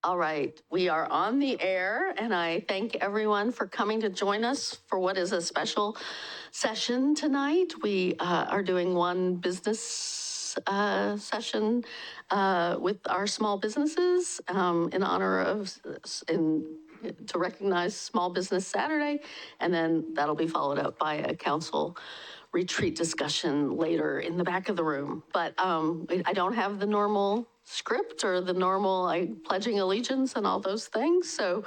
All right, we are on the air, and I thank everyone for coming to join us for what is a special session tonight. We are doing one business session with our small businesses in honor of, to recognize Small Business Saturday, and then that'll be followed up by a council retreat discussion later in the back of the room. But I don't have the normal script or the normal pledging allegiance and all those things. So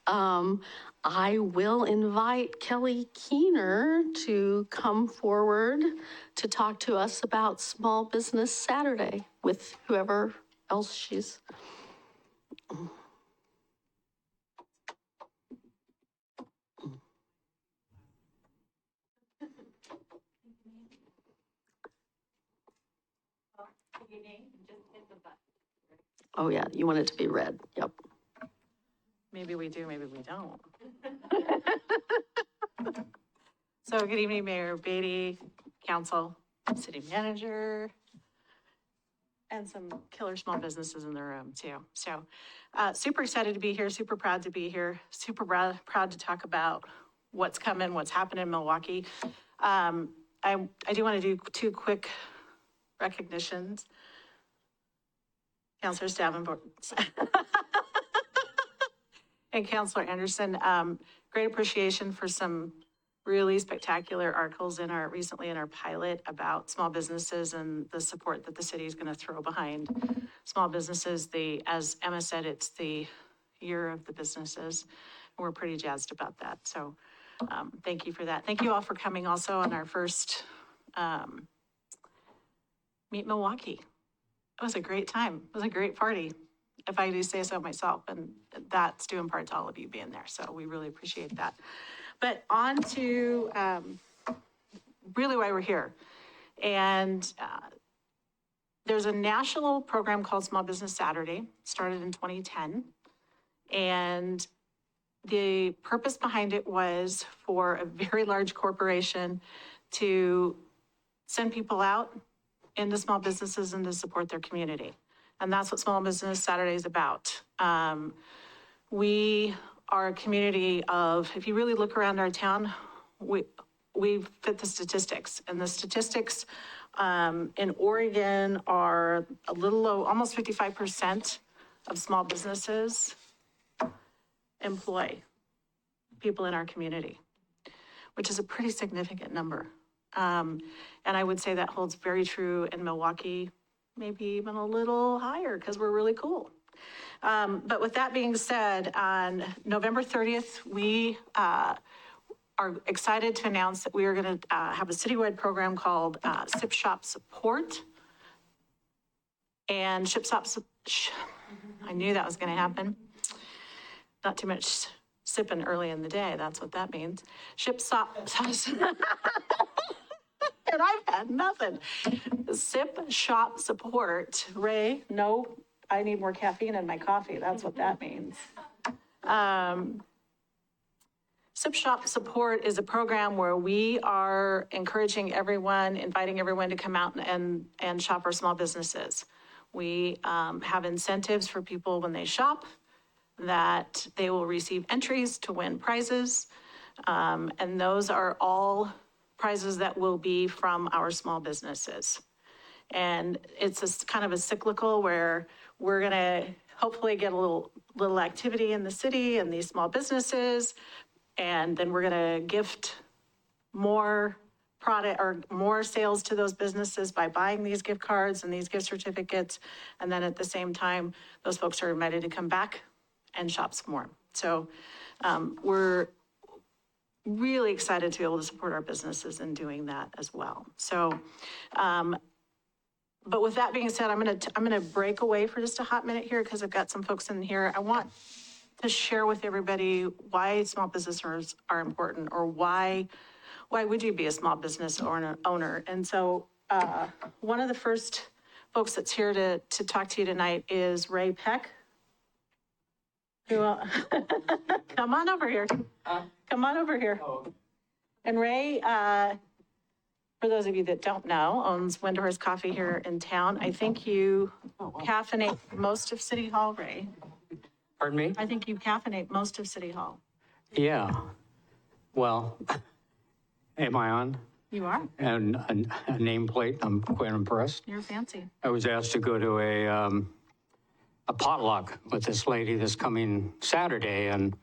I will invite Kelly Keener to come forward to talk to us about Small Business Saturday with whoever else she's. Oh yeah, you want it to be red. Yep. Maybe we do, maybe we don't. So good evening, Mayor Beatty, Council, City Manager, and some killer small businesses in the room too. So super excited to be here, super proud to be here, super proud to talk about what's coming, what's happening in Milwaukie. I do want to do two quick recognitions. Councilor Davenport and Councilor Anderson, great appreciation for some really spectacular articles recently in our pilot about small businesses and the support that the city is going to throw behind small businesses. As Emma said, it's the year of the businesses, and we're pretty jazzed about that. So thank you for that. Thank you all for coming also on our first Meet Milwaukie. It was a great time. It was a great party, if I do say so myself, and that's due in part to all of you being there. So we really appreciate that. But on to really why we're here. And there's a national program called Small Business Saturday, started in 2010. And the purpose behind it was for a very large corporation to send people out into small businesses and to support their community. And that's what Small Business Saturday is about. We are a community of, if you really look around our town, we fit the statistics. And the statistics in Oregon are a little low, almost 55% of small businesses employ people in our community, which is a pretty significant number. And I would say that holds very true in Milwaukie, maybe even a little higher because we're really cool. But with that being said, on November 30th, we are excited to announce that we are going to have a citywide program called Sip Shop Support. And I knew that was going to happen. Not too much sipping early in the day, that's what that means. And I've had nothing. Sip Shop Support. Ray, no, I need more caffeine in my coffee. That's what that means. Sip Shop Support is a program where we are encouraging everyone, inviting everyone to come out and shop our small businesses. We have incentives for people when they shop, that they will receive entries to win prizes. And those are all prizes that will be from our small businesses. And it's a kind of a cyclical where we're gonna hopefully get a little activity in the city and these small businesses. And then we're gonna gift more product or more sales to those businesses by buying these gift cards and these gift certificates. And then at the same time, those folks are invited to come back and shop some more. So we're really excited to be able to support our businesses in doing that as well. So, but with that being said, I'm gonna break away for just a hot minute here because I've got some folks in here. I want to share with everybody why small business owners are important, or why would you be a small business owner? And so one of the first folks that's here to talk to you tonight is Ray Peck. Come on over here. Come on over here. And Ray for those of you that don't know, owns Windhorse Coffee here in town. I think you caffeinate most of City Hall, Ray. Pardon me? I think you caffeinate most of City Hall. Yeah. Well, am I on? You are. And a nameplate, I'm quite impressed. You're fancy. I was asked to go to a potluck with this lady this coming Saturday, and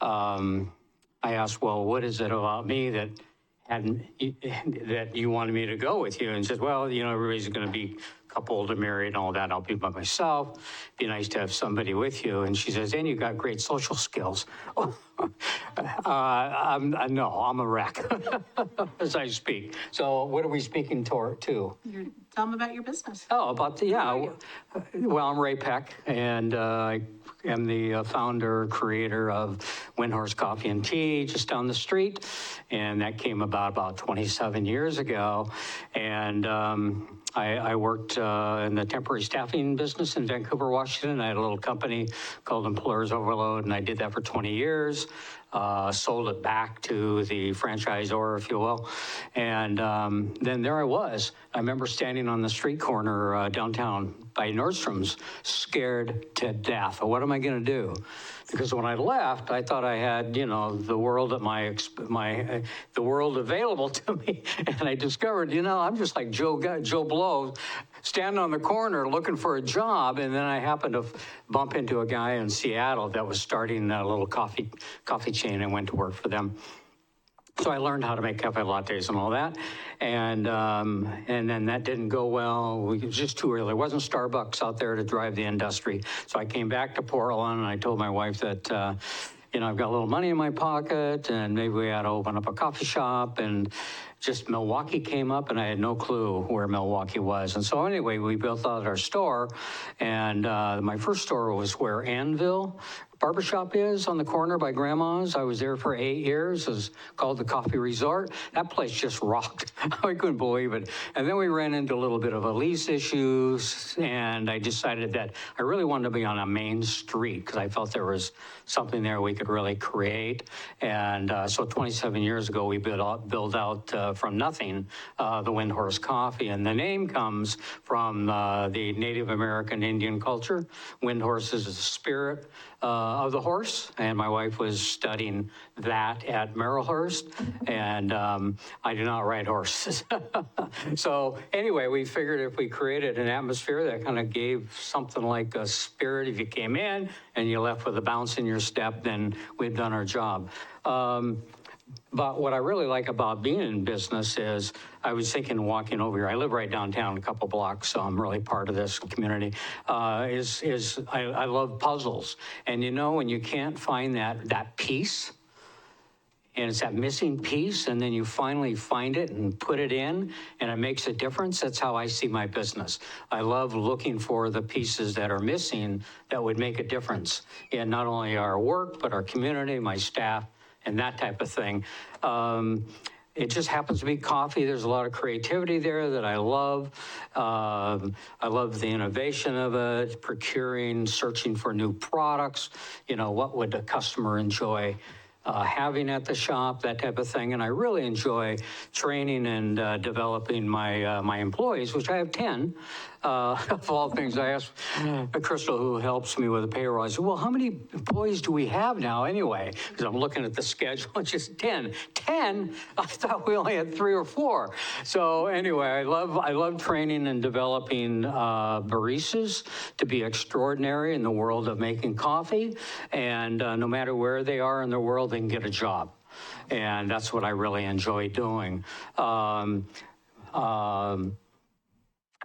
I asked, well, what is it about me that you wanted me to go with you? And said, well, you know, everybody's going to be coupled or married and all that. I'll be by myself. Be nice to have somebody with you. And she says, and you got great social skills. Oh, I'm a wreck as I speak. So what are we speaking to? Tell them about your business. Oh, well, I'm Ray Peck, and I am the founder, creator of Windhorse Coffee and Tea just down the street, and that came about 27 years ago. And I worked in the temporary staffing business in Vancouver, Washington. I had a little company called Employers Overload, and I did that for 20 years. Sold it back to the franchisor, if you will. And then there I was. I remember standing on the street corner downtown by Nordstrom's, scared to death. What am I going to do? Because when I left, I thought I had, you know, the world at the world available to me. And I discovered, you know, I'm just like Joe Blow, standing on the corner looking for a job. And then I happened to bump into a guy in Seattle that was starting a little coffee chain, and went to work for them. So I learned how to make cafe lattes and all that. And then that didn't go well. It was just too early. There wasn't Starbucks out there to drive the industry. So I came back to Portland, and I told my wife that, you know, I've got a little money in my pocket, and maybe we had to open up a coffee shop. And just Milwaukie came up, and I had no clue where Milwaukie was. And so anyway, we built out our store. And my first store was where Anvil Barbershop is, on the corner by Grandma's. I was there for 8 years. It was called the Coffee Resort. That place just rocked. I couldn't believe it. And then we ran into a little bit of a lease issues, and I decided that I really wanted to be on a main street because I felt there was something there we could really create. And so 27 years ago, we built out from nothing the Windhorse Coffee. And the name comes from the Native American Indian culture. Windhorse is the spirit of the horse, and my wife was studying that at Merrillhurst, and I do not ride horses. So anyway, we figured if we created an atmosphere that kind of gave something like a spirit, if you came in and you left with a bounce in your step, then we've done our job. But what I really like about being in business is, I was thinking walking over here, I live right downtown a couple blocks, so I'm really part of this community, I love puzzles. And you know, when you can't find that piece, and it's that missing piece, and then you finally find it and put it in, and it makes a difference. That's how I see my business. I love looking for the pieces that are missing that would make a difference in not only our work, but our community, my staff, and that type of thing. It just happens to be coffee. There's a lot of creativity there that I love. I love the innovation of it, procuring, searching for new products. You know, what would the customer enjoy having at the shop, that type of thing. And I really enjoy training and developing my employees, which I have 10. Of all things, I asked Crystal, who helps me with the payroll, I said, well, how many employees do we have now anyway? Because I'm looking at the schedule, it's just 10. 10? I thought we only had 3 or 4. So anyway, I love training and developing baristas to be extraordinary in the world of making coffee. And no matter where they are in the world, they can get a job. And that's what I really enjoy doing.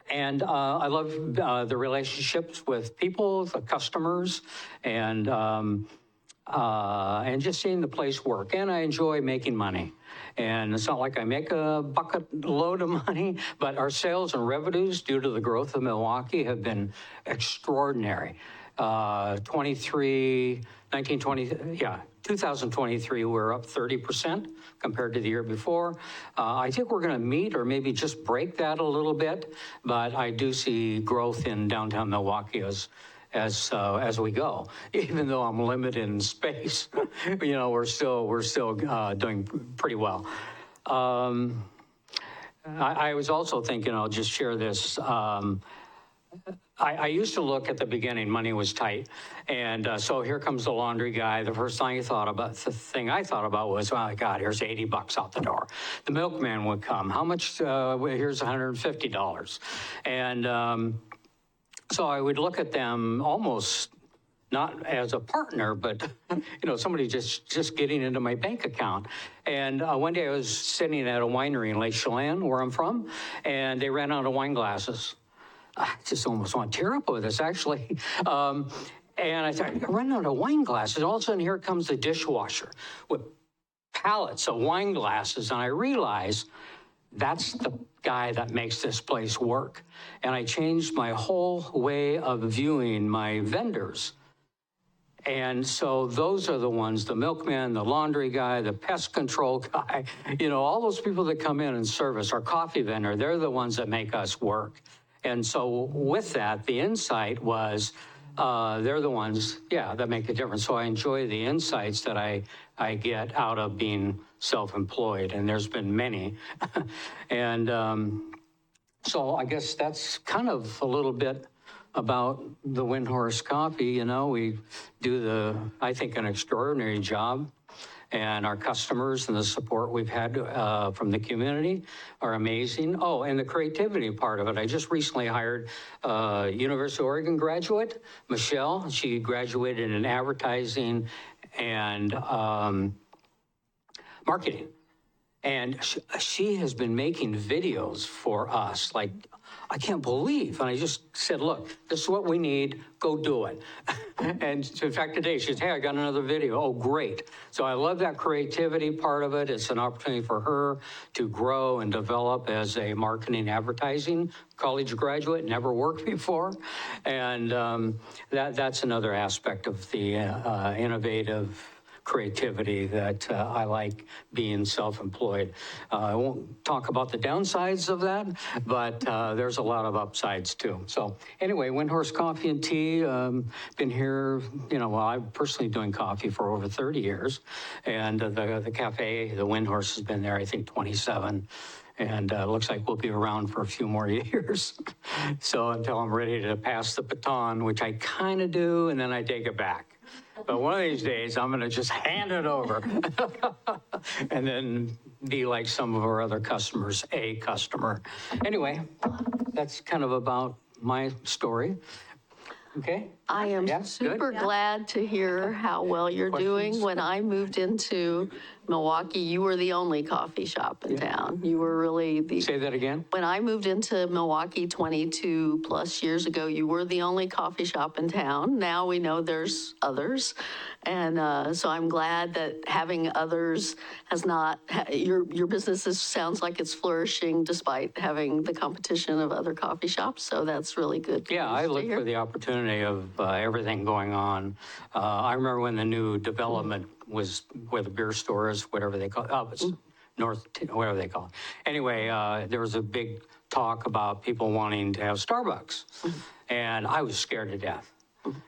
And I love the relationships with people, the customers, and just seeing the place work. And I enjoy making money. And it's not like I make a bucket load of money, but our sales and revenues due to the growth of Milwaukie have been extraordinary. 2023, we're up 30% compared to the year before. I think we're going to meet or maybe just break that a little bit, but I do see growth in downtown Milwaukie as we go. Even though I'm limited in space, you know, we're still doing pretty well. I was also thinking, I'll just share this. I used to look at the beginning, money was tight. And so here comes the laundry guy. The first thing I thought about was, oh my God, here's $80 out the door. The milkman would come. How much? Here's $150. And so I would look at them almost not as a partner, but somebody just getting into my bank account. And one day I was sitting at a winery in Lake Chelan, where I'm from, and they ran out of wine glasses. I just almost want to tear up with this, actually. And I thought, I'm running out of wine glasses. All of a sudden, here comes the dishwasher with pallets of wine glasses, and I realized that's the guy that makes this place work. And I changed my whole way of viewing my vendors. And so those are the ones, the milkman, the laundry guy, the pest control guy, all those people that come in and service, our coffee vendor, they're the ones that make us work. And so with that, the insight was, they're the ones, that make a difference. So I enjoy the insights that I get out of being self-employed, and there's been many. And so I guess that's kind of a little bit about the Windhorse Coffee. We do I think, an extraordinary job. And our customers and the support we've had from the community are amazing. Oh, and the creativity part of it. I just recently hired a University of Oregon graduate, Michelle. She graduated in advertising and marketing. And she has been making videos for us, like, I can't believe. And I just said, look, this is what we need, go do it. And in fact, today she said, hey, I got another video. Oh, great. So I love that creativity part of it. It's an opportunity for her to grow and develop as a marketing advertising college graduate, never worked before. And that's another aspect of the innovative creativity that I like being self-employed. I won't talk about the downsides of that, but there's a lot of upsides too. So anyway, Windhorse Coffee and Tea, been here, I'm personally doing coffee for over 30 years. And the cafe, the Windhorse, has been there, I think, 27. And looks like we'll be around for a few more years. So until I'm ready to pass the baton, which I kind of do, and then I take it back. But one of these days, I'm going to just hand it over and then be like some of our other customers, a customer. Anyway, that's kind of about my story. Okay? I am super glad to hear how well you're doing. When I moved into Milwaukie, you were the only coffee shop in town. You were really the... Say that again? When I moved into Milwaukie 22 plus years ago, you were the only coffee shop in town. Now we know there's others. And so I'm glad that having others has not, your business sounds like it's flourishing despite having the competition of other coffee shops. So that's really good. Yeah, I look for the opportunity of everything going on. I remember when the new development was where the beer store is, whatever they call it. Oh, it's North, whatever they call it. Anyway, there was a big talk about people wanting to have Starbucks. And I was scared to death.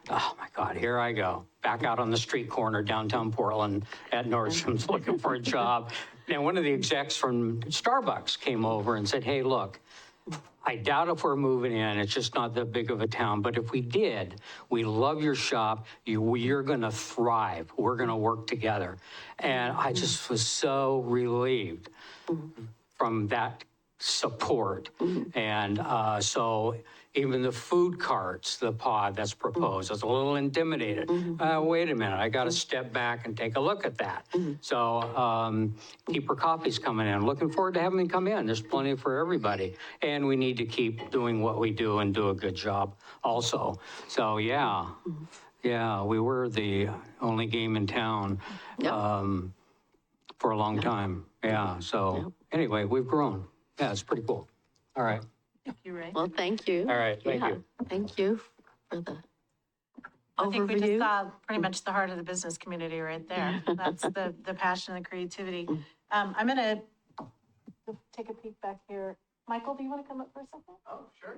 Oh my God, here I go. Back out on the street corner, downtown Portland at Nordstrom's looking for a job. And one of the execs from Starbucks came over and said, hey, look, I doubt if we're moving in. It's just not that big of a town. But if we did, we love your shop. You're going to thrive. We're going to work together. And I just was so relieved from that support. And so even the food carts, the pod that's proposed, I was a little intimidated. Wait a minute, I got to step back and take a look at that. So Keeper Coffee's coming in. Looking forward to having them come in. There's plenty for everybody. And we need to keep doing what we do and do a good job also. So yeah, we were the only game in town for a long time. Yeah, so anyway, we've grown. Yeah, it's pretty cool. All right. Thank you, Ray. Well, thank you. All right, thank you. Thank you for the I think we just overview. saw pretty much the heart of the business community right there. That's the passion and creativity. I'm going to take a peek back here. Michael, do you want to come up for a second? Oh, sure.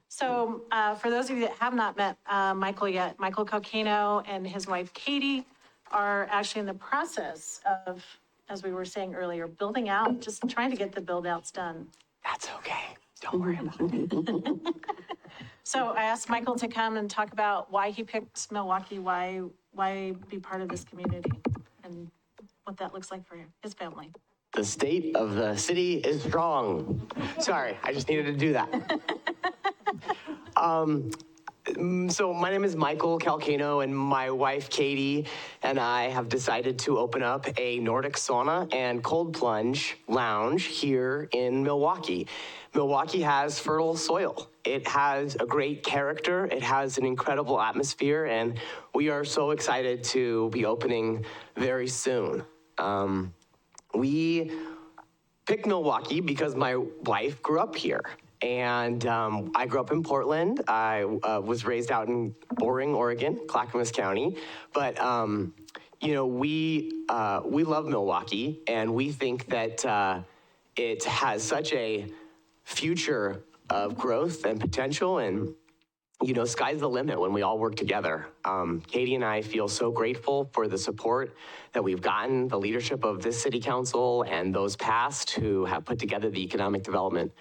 So for those of you that have not met Michael yet, Michael Calcano and his wife Katie are actually in the process of, as we were saying earlier, building out, just trying to get the build outs done. That's okay. Don't worry about it. So I asked Michael to come and talk about why he picked Milwaukie, why be part of this community, and what that looks like for his family. The state of the city is strong. Sorry, I just needed to do that. So my name is Michael Calcano, and my wife Katie and I have decided to open up a Nordic sauna and cold plunge lounge here in Milwaukie. Milwaukie has fertile soil. It has a great character. It has an incredible atmosphere, and we are so excited to be opening very soon. We picked Milwaukie because my wife grew up here. And I grew up in Portland. I was raised out in Boring, Oregon, Clackamas County. But, we love Milwaukie, and we think that it has such a future of growth and potential. And, sky's the limit when we all work together. Katie and I feel so grateful for the support that we've gotten, the leadership of this city council and those past who have put together the economic development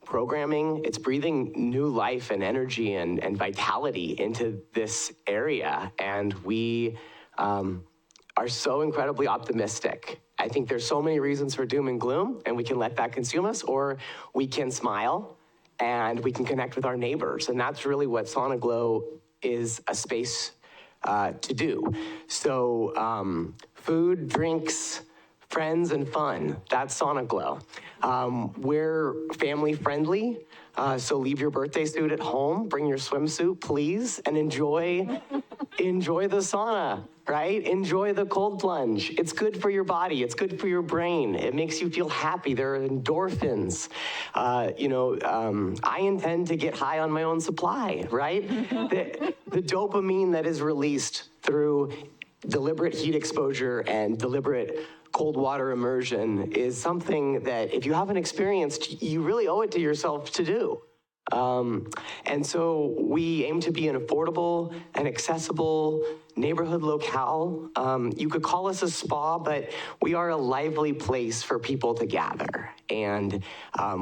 programming. It's breathing new life and energy and vitality into this area. And we are so incredibly optimistic. I think there's so many reasons for doom and gloom, and we can let that consume us, or we can smile and we can connect with our neighbors. And that's really what Sauna Glow is a space to do. So food, drinks, friends, and fun. That's Sauna Glow. We're family friendly, so leave your birthday suit at home, bring your swimsuit, please, and enjoy the sauna, right? Enjoy the cold plunge. It's good for your body. It's good for your brain. It makes you feel happy. There are endorphins. I intend to get high on my own supply, right? The dopamine that is released through deliberate heat exposure and deliberate cold water immersion is something that if you haven't experienced, you really owe it to yourself to do. And so we aim to be an affordable and accessible neighborhood locale. You could call us a spa, but we are a lively place for people to gather. And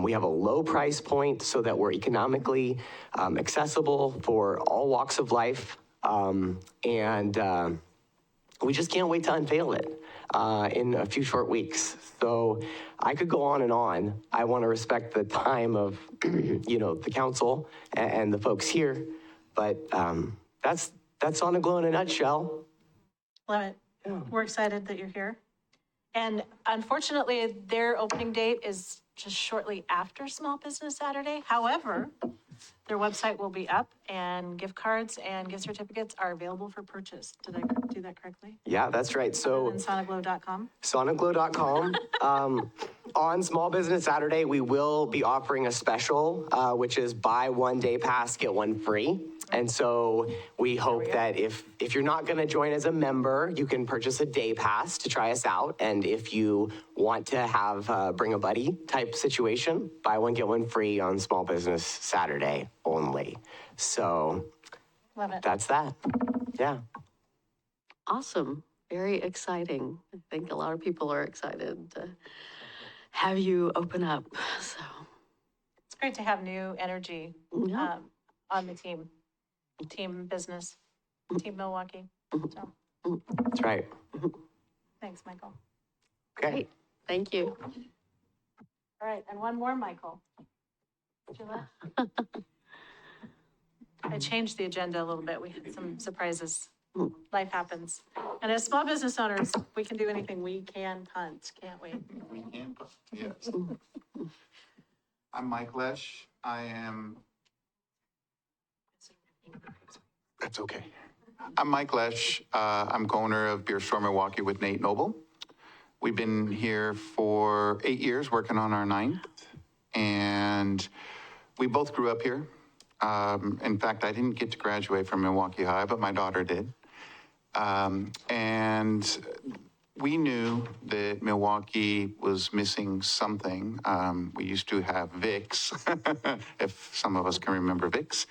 we have a low price point so that we're economically accessible for all walks of life. We just can't wait to unveil it in a few short weeks. So I could go on and on. I want to respect the time of, the council and the folks here, but that's Sauna Glow in a nutshell. Love it. Yeah. We're excited that you're here. And unfortunately, their opening date is just shortly after Small Business Saturday. However, their website will be up, and gift cards and gift certificates are available for purchase. Did I do that correctly? Yeah, that's right. So SaunaGlow.com. SaunaGlow.com. On Small Business Saturday, we will be offering a special, which is buy one day pass, get one free. And so we hope that if you're not going to join as a member, you can purchase a day pass to try us out. And if you want to have bring a buddy type situation, buy one, get one free on Small Business Saturday only. So love it. That's that. Yeah. Awesome. Very exciting. I think a lot of people are excited to have you open up. So it's great to have new energy on the team business, Team Milwaukie. So. That's right. Thanks, Michael. Okay. Great. Thank you. All right, and one more, Michael. Would you like? I changed the agenda a little bit. We had some surprises. Life happens. And as small business owners, we can do anything. We can punt, can't we? We can, yes. I'm Mike Lesh. That's okay. I'm Mike Lesh. I'm co-owner of Beer Store Milwaukie with Nate Noble. We've been here for 8 years, working on our 9th. And we both grew up here. In fact, I didn't get to graduate from Milwaukie High, but my daughter did. And we knew that Milwaukie was missing something. We used to have Vicks, if some of us can remember Vicks.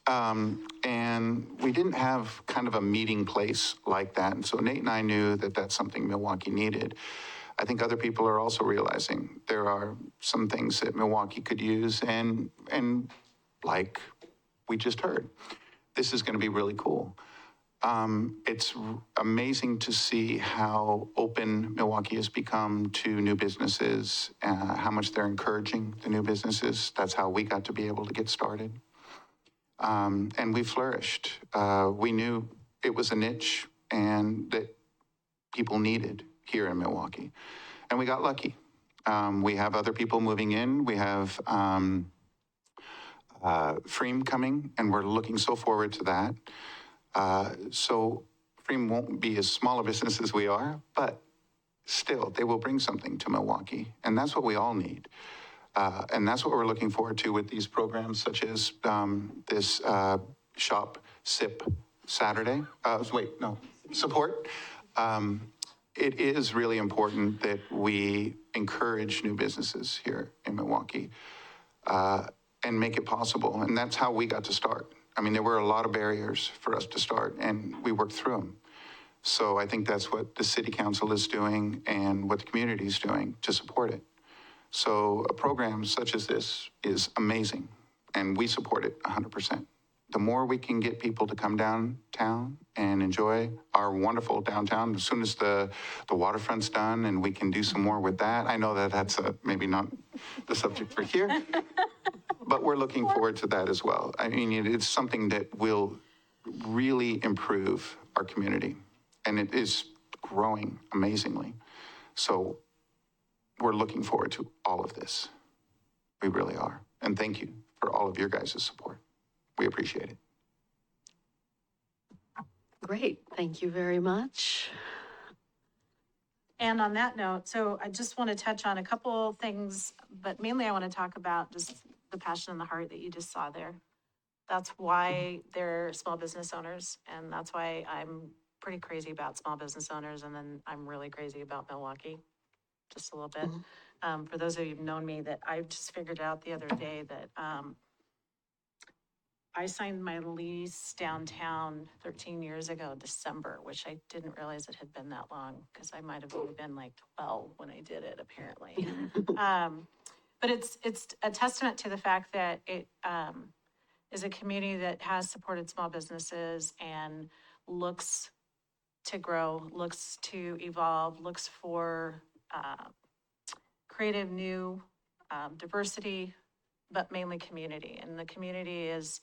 And we didn't have kind of a meeting place like that. And so Nate and I knew that that's something Milwaukie needed. I think other people are also realizing there are some things that Milwaukee could use, and like we just heard, this is going to be really cool. It's amazing to see how open Milwaukee has become to new businesses, how much they're encouraging the new businesses. That's how we got to be able to get started. And we flourished. We knew it was a niche and that people needed here in Milwaukee. And we got lucky. We have other people moving in. We have Freem coming, and we're looking so forward to that. So Freem won't be as small a business as we are, but still, they will bring something to Milwaukee. And that's what we all need. And that's what we're looking forward to with these programs, such as this Shop SIP Saturday. Support. It is really important that we encourage new businesses here in Milwaukee and make it possible. And that's how we got to start. I mean, there were a lot of barriers for us to start, and we worked through them. So I think that's what the city council is doing and what the community is doing to support it. So a program such as this is amazing, and we support it 100%. The more we can get people to come downtown and enjoy our wonderful downtown, as soon as the waterfront's done and we can do some more with that. I know that that's maybe not the subject for here, but we're looking forward to that as well. I mean, it's something that will really improve our community, and it is growing amazingly. So we're looking forward to all of this. We really are. And thank you for all of your guys' support. We appreciate it. Great, thank you very much. And on that note, so I just want to touch on a couple things, but mainly I want to talk about just the passion and the heart that you just saw there. That's why they're small business owners, and that's why I'm pretty crazy about small business owners, and then I'm really crazy about Milwaukee, just a little bit. For those of you who've known me, that I just figured out the other day that I signed my lease downtown 13 years ago, December, which I didn't realize it had been that long, because I might have only been like 12 when I did it, apparently. But it's a testament to the fact that it is a community that has supported small businesses and looks to grow, looks to evolve, looks for creative new diversity, but mainly community. And the community is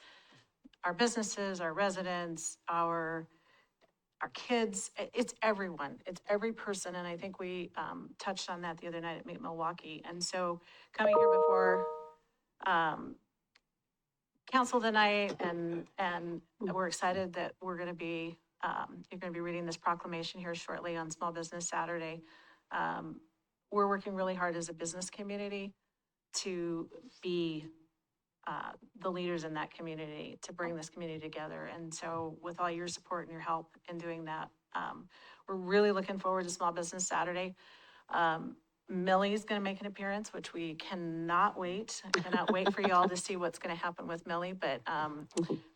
our businesses, our residents, our kids. It's everyone. It's every person. And I think we touched on that the other night at Meet Milwaukee. And so coming here before council tonight, and we're excited that we're going to be, you're going to be reading this proclamation here shortly on Small Business Saturday. We're working really hard as a business community to be the leaders in that community, to bring this community together. And so with all your support and your help in doing that, we're really looking forward to Small Business Saturday. Millie's going to make an appearance, which we cannot wait. I cannot wait for y'all to see what's going to happen with Millie, but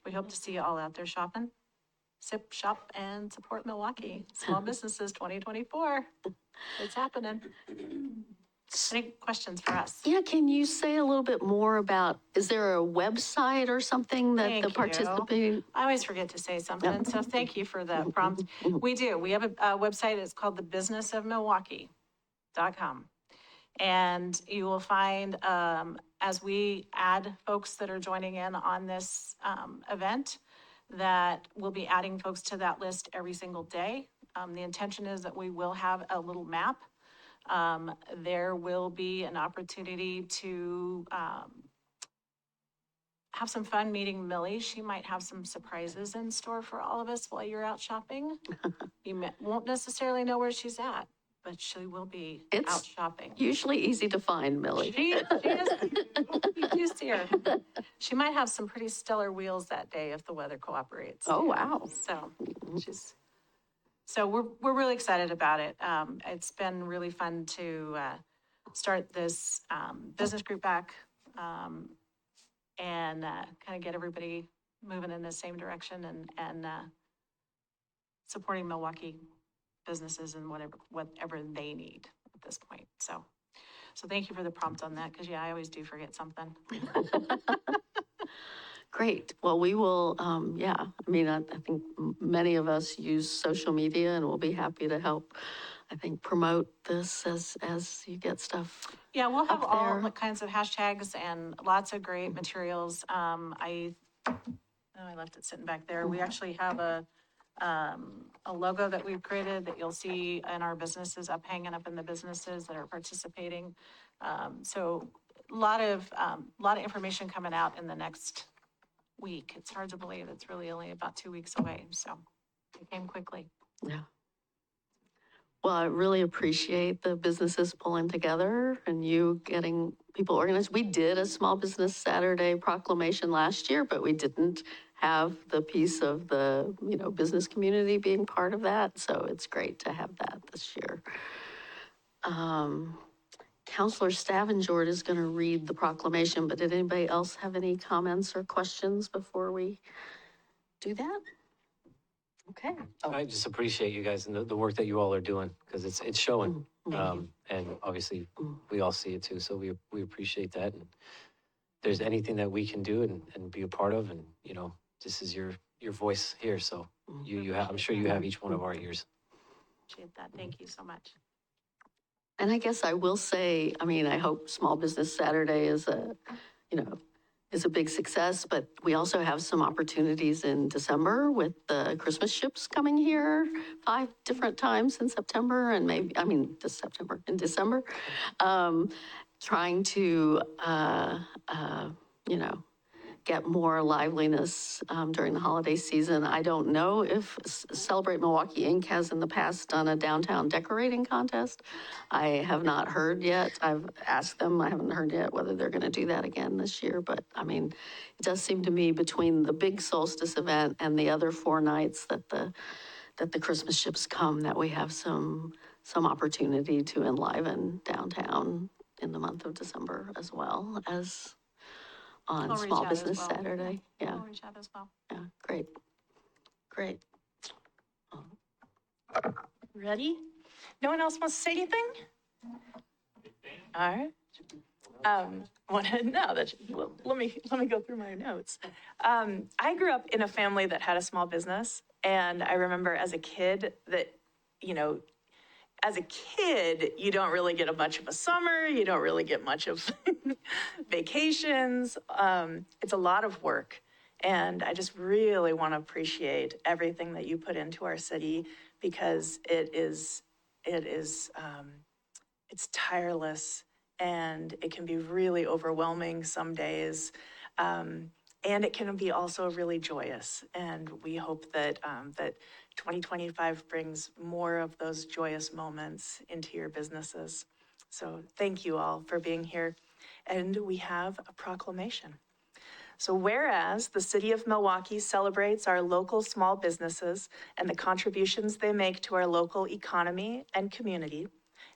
we hope to see you all out there shopping. Sip, shop, and support Milwaukee. Small Businesses 2024. It's happening. Any questions for us? Yeah, can you say a little bit more about, is there a website or something that the participant? I always forget to say something, so thank you for the prompt. We do. We have a website. It's called thebusinessofmilwaukee.com. And you will find, as we add folks that are joining in on this event, that we'll be adding folks to that list every single day. The intention is that we will have a little map. There will be an opportunity to have some fun meeting Millie. She might have some surprises in store for all of us while you're out shopping. You won't necessarily know where she's at, but she will be out shopping. Usually easy to find, Millie. She is. You see her. She might have some pretty stellar wheels that day if the weather cooperates. Oh, wow. So we're really excited about it. It's been really fun to start this business group back and kind of get everybody moving in the same direction and supporting Milwaukee businesses and whatever they need. this point. So thank you for the prompt on that, because I always do forget something. Great. Well, we will, I mean, I think many of us use social media and we'll be happy to help, I think, promote this as you get stuff. Yeah, we'll have up all there. kinds of hashtags and lots of great materials. I left it sitting back there. We actually have a logo that we've created that you'll see in our businesses hanging up in the businesses that are participating. So a lot of information coming out in the next week. It's hard to believe it's really only about 2 weeks away. So it came quickly. Yeah. Well, I really appreciate the businesses pulling together and you getting people organized. We did a Small Business Saturday proclamation last year, but we didn't have the piece of the, business community being part of that. So it's great to have that this year. Counselor Stavengert is going to read the proclamation, but did anybody else have any comments or questions before we do that? Okay. I just appreciate you guys and the work that you all are doing, because it's showing. And obviously, we all see it too, so we appreciate that. And if there's anything that we can do and be a part of, and, this is your voice here, so you have, I'm sure you have each one of our ears. Appreciate that. Thank you so much. And I guess I will say, I mean, I hope Small Business Saturday is a big success, but we also have some opportunities in December with the Christmas ships coming here 5 different times in September and in December, trying to, get more liveliness during the holiday season. I don't know if Celebrate Milwaukie Inc. has in the past done a downtown decorating contest. I have not heard yet. I've asked them. I haven't heard yet whether they're going to do that again this year. But I mean, it does seem to me between the big solstice event and the other 4 nights that the Christmas ships come, that we have some opportunity to enliven downtown in the month of December as well as on I'll reach Small out as Business well. Saturday. Yeah, I'll reach out as well. yeah, great. Great. Ready? No one else wants to say anything? All right. Let me go through my notes. I grew up in a family that had a small business, and I remember as a kid that, as a kid, you don't really get much of a summer, you don't really get much of vacations. It's a lot of work. And I just really want to appreciate everything that you put into our city, because it's tireless and it can be really overwhelming some days. And it can be also really joyous. And we hope that, that 2025 brings more of those joyous moments into your businesses. So thank you all for being here. And we have a proclamation. So whereas the city of Milwaukie celebrates our local small businesses and the contributions they make to our local economy and community,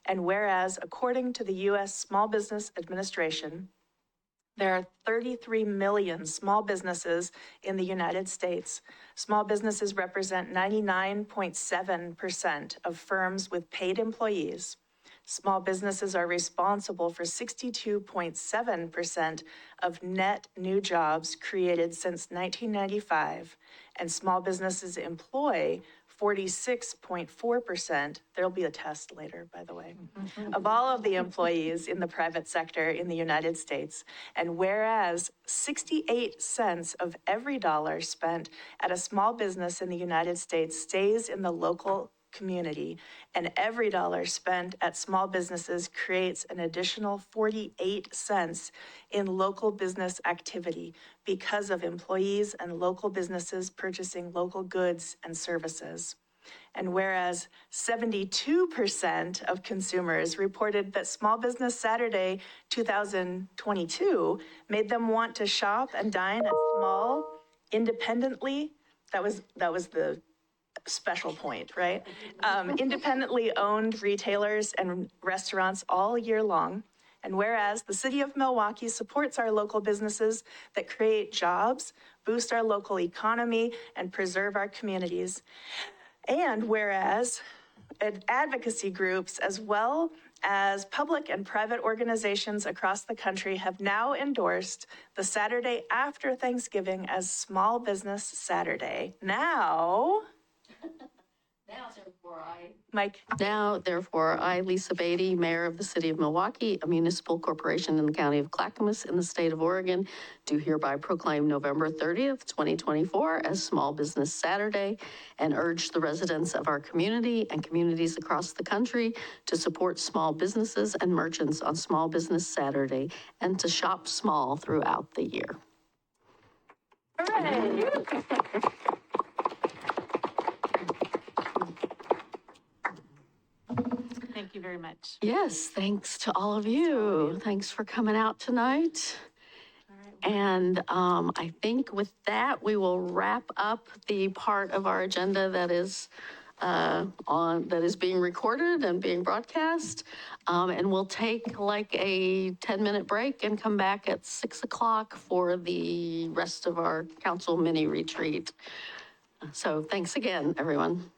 and whereas according to the U.S. Small Business Administration, there are 33 million small businesses in the United States. Small businesses represent 99.7% of firms with paid employees. Small businesses are responsible for 62.7% of net new jobs created since 1995, and small businesses employ 46.4%, there'll be a test later, by the way, of all of the employees in the private sector in the United States. And whereas 68 cents of every dollar spent at a small business in the United States stays in the local community, and every dollar spent at small businesses creates an additional 48 cents in local business activity because of employees and local businesses purchasing local goods and services. And whereas 72% of consumers reported that Small Business Saturday 2022 made them want to shop and dine at small, independently, that was the special point, right? Independently owned retailers and restaurants all year long. And whereas the city of Milwaukie supports our local businesses that create jobs, boost our local economy, and preserve our communities. And whereas advocacy groups, as well as public and private organizations across the country have now endorsed the Saturday after Thanksgiving as Small Business Saturday. Now, Mike. Now, therefore, I, Lisa Beatty, Mayor of the City of Milwaukie, a municipal corporation in the County of Clackamas in the state of Oregon, do hereby proclaim November 30th, 2024 as Small Business Saturday and urge the residents of our community and communities across the country to support small businesses and merchants on Small Business Saturday and to shop small throughout the year. Hooray! Thank you very much. Yes, thanks to all of you. Thanks for coming out tonight. And I think with that, we will wrap up the part of our agenda that is that is being recorded and being broadcast. And we'll take like a 10-minute break and come back at 6 o'clock for the rest of our council mini retreat. So thanks again, everyone.